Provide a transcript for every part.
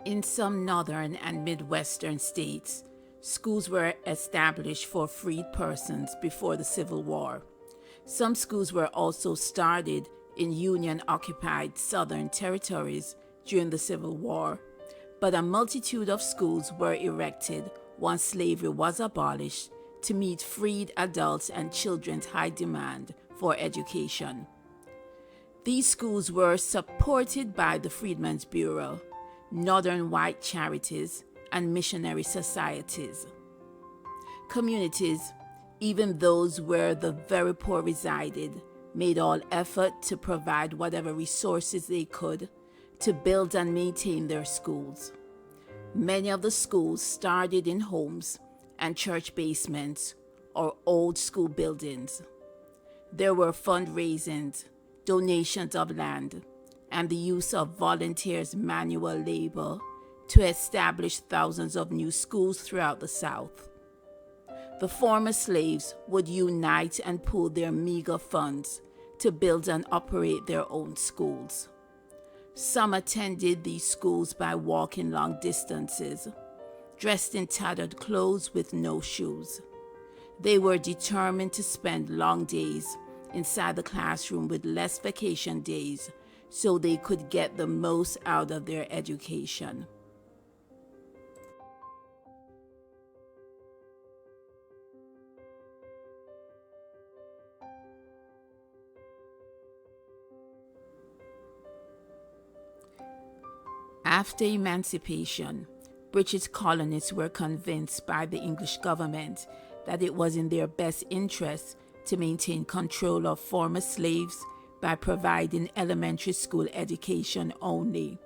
In some northern and midwestern states, schools were established for freed persons before the Civil War. Some schools were also started in Union-occupied southern territories during the Civil War, but a multitude of schools were erected once slavery was abolished to meet freed adults and children's high demand for education. These schools were supported by the Freedmen's Bureau, Northern white charities, and missionary societies. Communities, even those where the very poor resided, made all effort to provide whatever resources they could to build and maintain their schools. Many of the schools started in homes and church basements or old school buildings. There were fundraisings, donations of land, and the use of volunteers' manual labor to establish thousands of new schools throughout the South. The former slaves would unite and pool their meager funds to build and operate their own schools. Some attended these schools by walking long distances, dressed in tattered clothes with no shoes. They were determined to spend long days inside the classroom with less vacation days so they could get the most out of their education. After emancipation, British colonists were convinced by the English government that it was in their best interest to maintain control of former slaves by providing elementary school education only.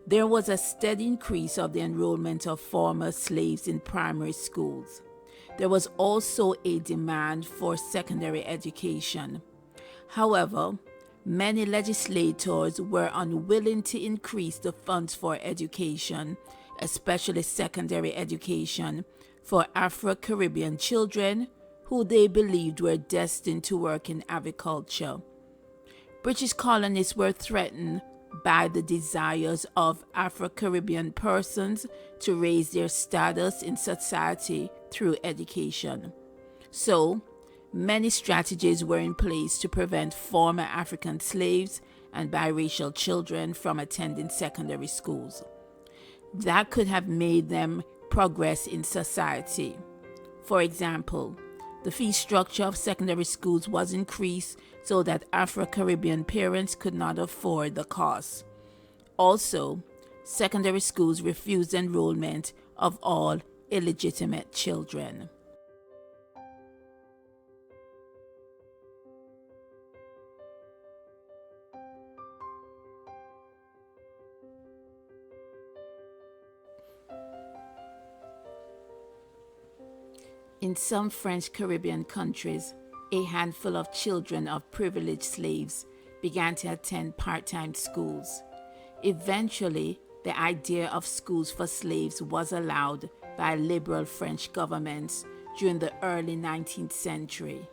There was a steady increase of the enrollment of former slaves in primary schools. There was also a demand for secondary education. However, many legislators were unwilling to increase the funds for education, especially secondary education, for Afro-Caribbean children who they believed were destined to work in agriculture. British colonists were threatened by the desires of Afro-Caribbean persons to raise their status in society through education. So, many strategies were in place to prevent former African slaves and biracial children from attending secondary schools. That could have made them progress in society. For example, the fee structure of secondary schools was increased so that Afro-Caribbean parents could not afford the cost. Also, secondary schools refused enrollment of all illegitimate children. In some French Caribbean countries, a handful of children of privileged slaves began to attend part-time schools. Eventually, the idea of schools for slaves was allowed by liberal French governments during the early 19th century.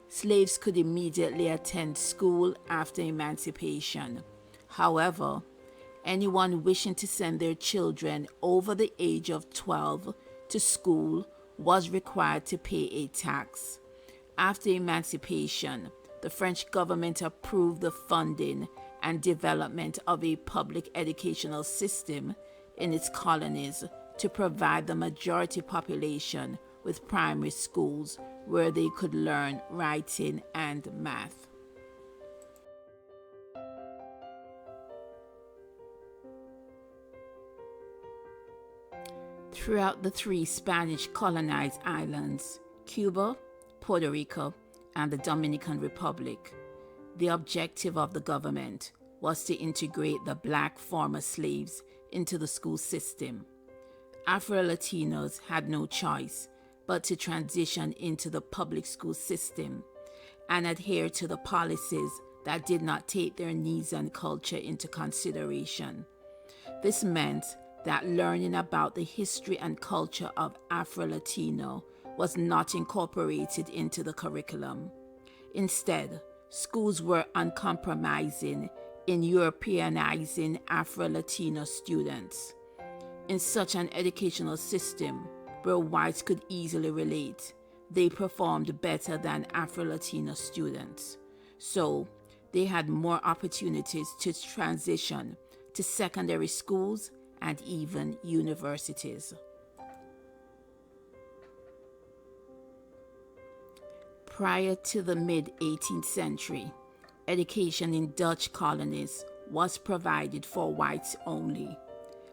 Slaves could immediately attend school after emancipation. However, anyone wishing to send their children over the age of 12 to school was required to pay a tax. After emancipation, the French government approved the funding and development of a public educational system in its colonies to provide the majority population with primary schools where they could learn writing and math. Throughout the three Spanish colonized islands, Cuba, Puerto Rico, and the Dominican Republic, the objective of the government was to integrate the black former slaves into the school system. Afro-Latinos had no choice but to transition into the public school system and adhere to the policies that did not take their needs and culture into consideration. This meant that learning about the history and culture of Afro-Latino was not incorporated into the curriculum. Instead, schools were uncompromising in Europeanizing Afro-Latino students. In such an educational system where whites could easily relate, they performed better than Afro-Latino students. So they had more opportunities to transition to secondary schools and even universities. Prior to the mid-18th century, education in Dutch colonies was provided for whites only.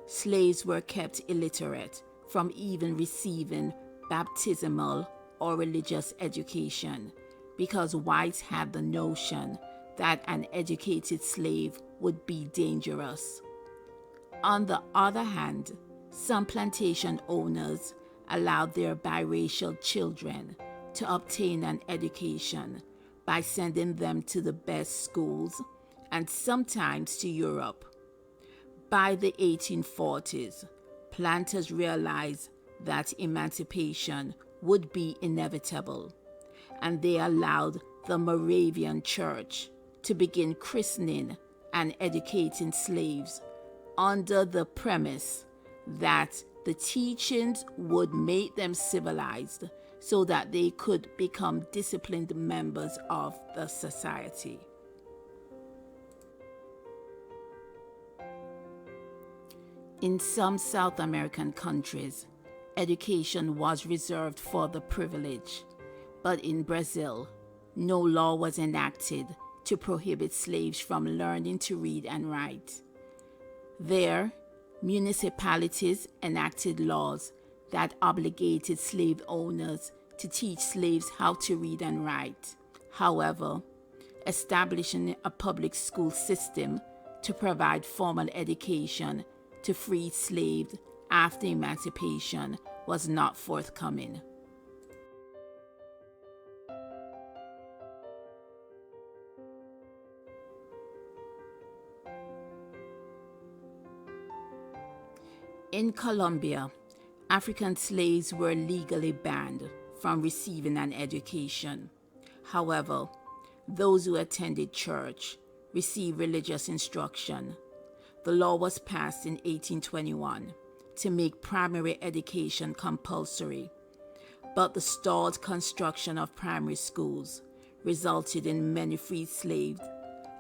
Slaves were kept illiterate from even receiving baptismal or religious education because whites had the notion that an educated slave would be dangerous. On the other hand, some plantation owners allowed their biracial children to obtain an education by sending them to the best schools and sometimes to Europe. By the 1840s, planters realized that emancipation would be inevitable, and they allowed the Moravian Church to begin christening and educating slaves under the premise that the teachings would make them civilized so that they could become disciplined members of the society. In some South American countries, education was reserved for the privileged, but in Brazil, no law was enacted to prohibit slaves from learning to read and write. There, municipalities enacted laws that obligated slave owners to teach slaves how to read and write. However, establishing a public school system to provide formal education to freed slaves after emancipation was not forthcoming. In Colombia, African slaves were legally banned from receiving an education. However, those who attended church received religious instruction. The law was passed in 1821 to make primary education compulsory, but the stalled construction of primary schools resulted in many freed slaves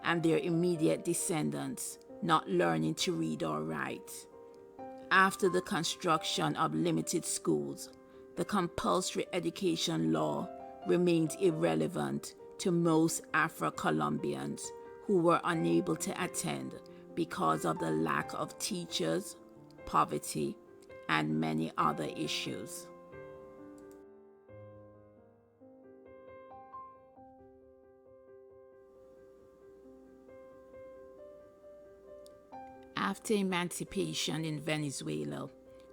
and their immediate descendants not learning to read or write. After the construction of limited schools, the compulsory education law remained irrelevant to most Afro-Colombians who were unable to attend because of the lack of teachers, poverty, and many other issues. After emancipation in Venezuela,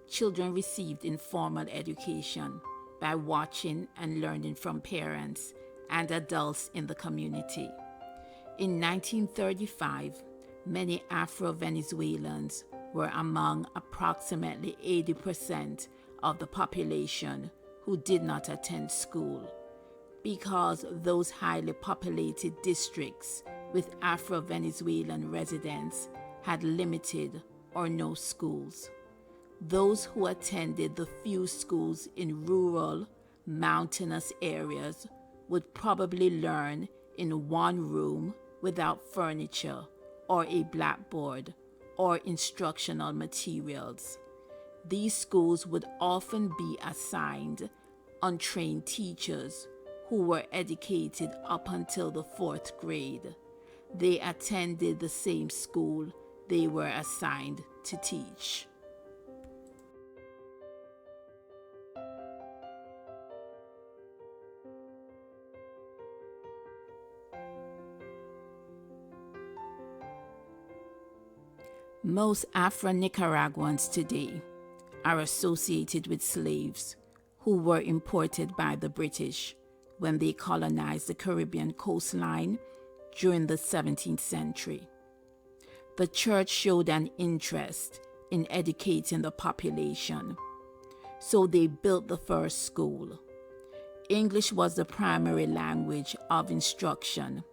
children received informal education by watching and learning from parents and adults in the community. In 1935, many Afro-Venezuelans were among approximately 80% of the population who did not attend school, because those highly populated districts with Afro-Venezuelan residents had limited or no schools. Those who attended the few schools in rural, mountainous areas would probably learn in one room without furniture or a blackboard or instructional materials. These schools would often be assigned untrained teachers who were educated up until the 4th grade. They attended the same school they were assigned to teach. Most Afro-Nicaraguans today are associated with slaves who were imported by the British when they colonized the Caribbean coastline during the 17th century. The church showed an interest in educating the population, so they built the first school. English was the primary language of instruction.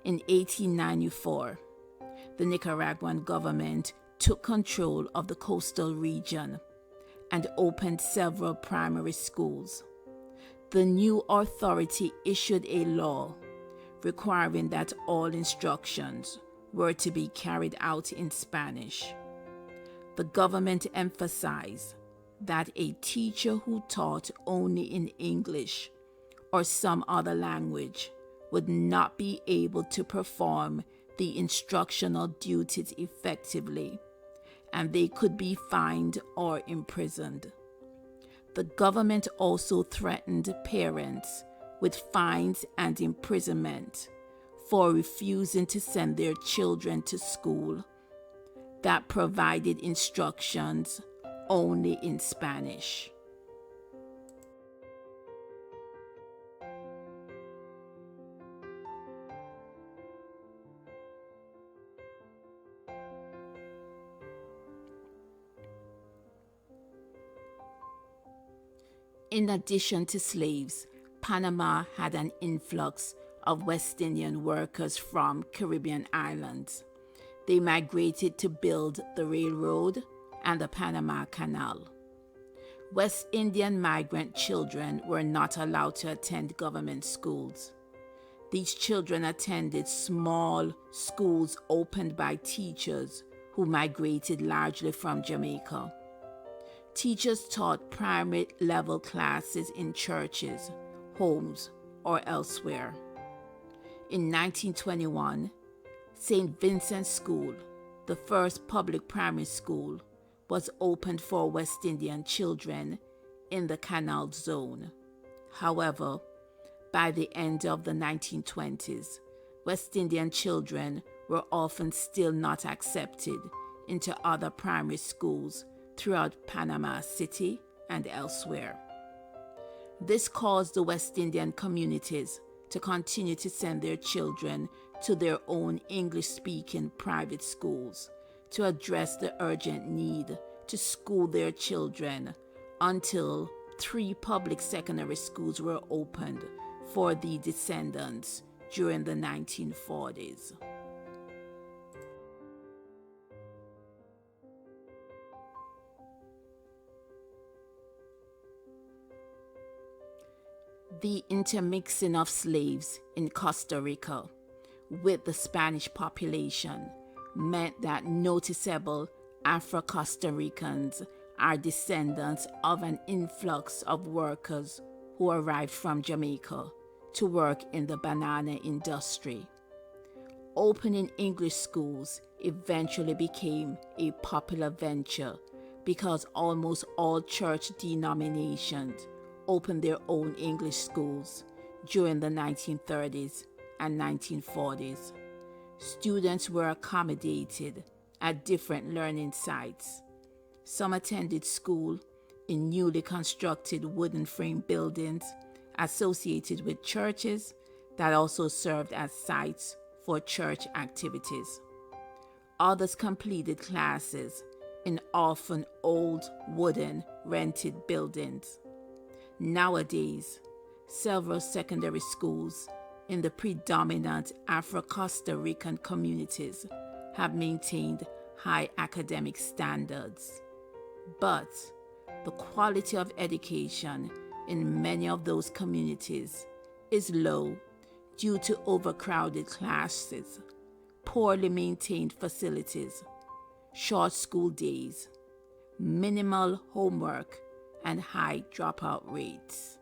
In 1894, the Nicaraguan government took control of the coastal region and opened several primary schools. The new authority issued a law requiring that all instructions were to be carried out in Spanish. The government emphasized that a teacher who taught only in English or some other language would not be able to perform the instructional duties effectively, and they could be fined or imprisoned. The government also threatened parents with fines and imprisonment for refusing to send their children to school that provided instructions only in Spanish. In addition to slaves, Panama had an influx of West Indian workers from Caribbean islands. They migrated to build the railroad and the Panama Canal. West Indian migrant children were not allowed to attend government schools. These children attended small schools opened by teachers who migrated largely from Jamaica. Teachers taught primary level classes in churches, homes, or elsewhere. In 1921, St. Vincent's School, the first public primary school, was opened for West Indian children in the Canal Zone. However, by the end of the 1920s, West Indian children were often still not accepted into other primary schools throughout Panama City and elsewhere. This caused the West Indian communities to continue to send their children to their own English-speaking private schools to address the urgent need to school their children until 3 public secondary schools were opened for the descendants during the 1940s. The intermixing of slaves in Costa Rica with the Spanish population meant that noticeable Afro-Costa Ricans are descendants of an influx of workers who arrived from Jamaica to work in the banana industry. Opening English schools eventually became a popular venture because almost all church denominations opened their own English schools during the 1930s and 1940s. Students were accommodated at different learning sites. Some attended school in newly constructed wooden frame buildings associated with churches that also served as sites for church activities. Others completed classes in often old wooden rented buildings. Nowadays, several secondary schools in the predominant Afro-Costa Rican communities have maintained high academic standards. But the quality of education in many of those communities is low due to overcrowded classes, poorly maintained facilities, short school days, minimal homework, and high dropout rates.